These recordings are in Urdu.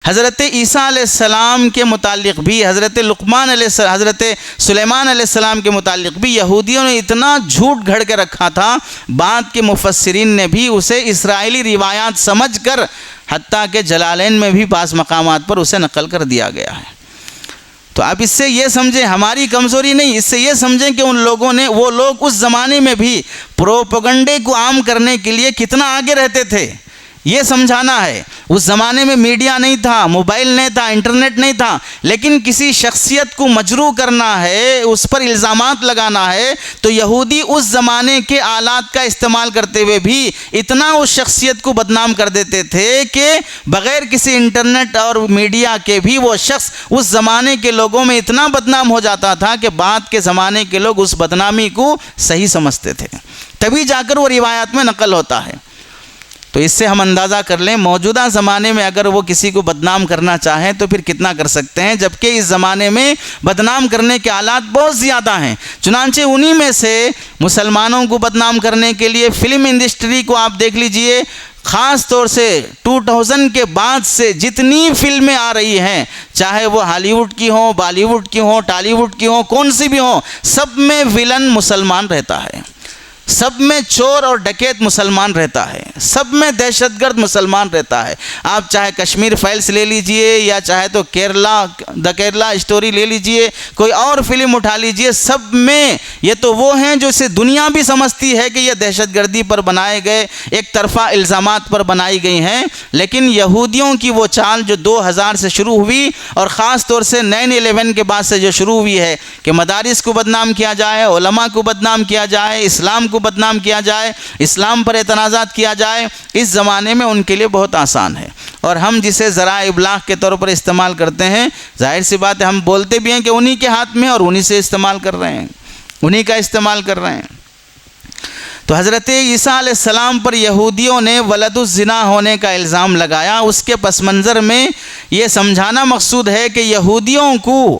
حضرت عیسیٰ علیہ السلام کے متعلق بھی، حضرت سلیمان علیہ السلام کے متعلق بھی یہودیوں نے اتنا جھوٹ گھڑ کے رکھا تھا، بعد کے مفسرین نے بھی اسے اسرائیلی روایات سمجھ کر، حتیٰ کہ جلالین میں بھی بعض مقامات پر اسے نقل کر دیا گیا ہے۔ تو آپ اس سے یہ سمجھیں ہماری کمزوری نہیں، اس سے یہ سمجھیں کہ وہ لوگ اس زمانے میں بھی پروپیگنڈے کو عام کرنے کے لیے کتنا آگے رہتے تھے، یہ سمجھانا ہے۔ اس زمانے میں میڈیا نہیں تھا، موبائل نہیں تھا، انٹرنیٹ نہیں تھا، لیکن کسی شخصیت کو مجروح کرنا ہے، اس پر الزامات لگانا ہے، تو یہودی اس زمانے کے آلات کا استعمال کرتے ہوئے بھی اتنا اس شخصیت کو بدنام کر دیتے تھے کہ بغیر کسی انٹرنیٹ اور میڈیا کے بھی وہ شخص اس زمانے کے لوگوں میں اتنا بدنام ہو جاتا تھا کہ بعد کے زمانے کے لوگ اس بدنامی کو صحیح سمجھتے تھے، تبھی جا کر وہ روایات میں نقل ہوتا ہے۔ تو اس سے ہم اندازہ کر لیں موجودہ زمانے میں اگر وہ کسی کو بدنام کرنا چاہیں تو پھر کتنا کر سکتے ہیں، جبکہ اس زمانے میں بدنام کرنے کے آلات بہت زیادہ ہیں۔ چنانچہ انہی میں سے مسلمانوں کو بدنام کرنے کے لیے فلم انڈسٹری کو آپ دیکھ لیجئے، خاص طور سے 2000 کے بعد سے جتنی فلمیں آ رہی ہیں، چاہے وہ ہالی ووڈ کی ہوں، بالی ووڈ کی ہوں، ٹالی ووڈ کی ہوں، کون سی بھی ہوں، سب میں ویلن مسلمان رہتا ہے، سب میں چور اور ڈکیت مسلمان رہتا ہے، سب میں دہشت گرد مسلمان رہتا ہے۔ آپ چاہے کشمیر فائلز لے لیجئے یا چاہے تو کیرلا اسٹوری لے لیجئے، کوئی اور فلم اٹھا لیجئے، سب میں یہ تو وہ ہیں جو اسے دنیا بھی سمجھتی ہے کہ یہ دہشت گردی پر بنائے گئے ایک طرفہ الزامات پر بنائی گئی ہیں، لیکن یہودیوں کی وہ چال جو 2000 سے شروع ہوئی اور خاص طور سے 9/11 کے بعد سے جو شروع ہوئی ہے کہ مدارس کو بدنام کیا جائے، علماء کو بدنام کیا جائے، اسلام کو بدنام کیا جائے، اسلام پر اعتراضات کیا جائے، اس زمانے میں ان کے لیے بہت آسان ہے، اور ہم جسے ذرائع ابلاغ کے طور پر استعمال کرتے ہیں، ظاہر سی بات ہے ہم بولتے بھی ہیں کہ انہی کے ہاتھ میں اور انہی سے استعمال کر رہے ہیں، انہی کا استعمال کر رہے ہیں۔ تو حضرت عیسیٰ علیہ السلام پر یہودیوں نے ولد الزنا ہونے کا الزام لگایا۔ اس کے پس منظر میں یہ سمجھانا مقصود ہے کہ یہودیوں کو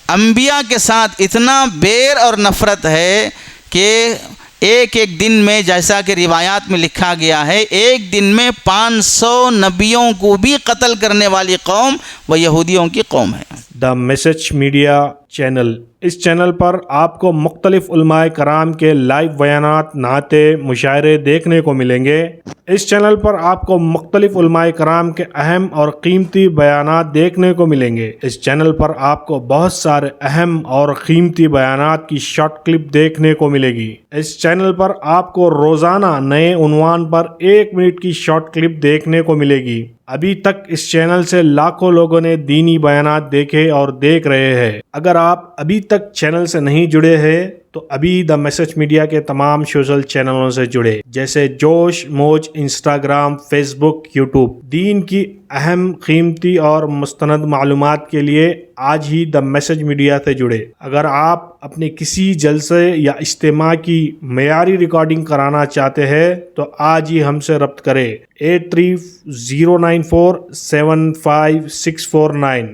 انبیاء کے ساتھ اتنا بیر اور نفرت ہے کہ ایک دن میں، جیسا کہ روایات میں لکھا گیا ہے، ایک دن میں 500 نبیوں کو بھی قتل کرنے والی قوم وہ یہودیوں کی قوم ہے۔ دا میسج میڈیا چینل، اس چینل پر آپ کو مختلف علماء کرام کے لائیو بیانات، نعتیں، مشاعرے دیکھنے کو ملیں گے۔ اس چینل پر آپ کو مختلف علماء کرام کے اہم اور قیمتی بیانات دیکھنے کو ملیں گے۔ اس چینل پر آپ کو بہت سارے اہم اور قیمتی بیانات کی شارٹ کلپ دیکھنے کو ملے گی۔ اس چینل پر آپ کو روزانہ نئے عنوان پر 1 منٹ کی شارٹ کلپ دیکھنے کو ملے گی۔ ابھی تک اس چینل سے لاکھوں لوگوں نے دینی بیانات دیکھے اور دیکھ رہے ہیں۔ اگر آپ ابھی تک چینل سے نہیں جڑے ہیں تو ابھی دا میسج میڈیا کے تمام سوشل چینلوں سے جڑے، جیسے جوش موج، انسٹاگرام، فیس بک، یوٹیوب۔ دین کی اہم، قیمتی اور مستند معلومات کے لیے آج ہی دا میسج میڈیا سے جڑے۔ اگر آپ اپنے کسی جلسے یا اجتماع کی معیاری ریکارڈنگ کرانا چاہتے ہیں تو آج ہی ہم سے رابطہ کریں 8309475649۔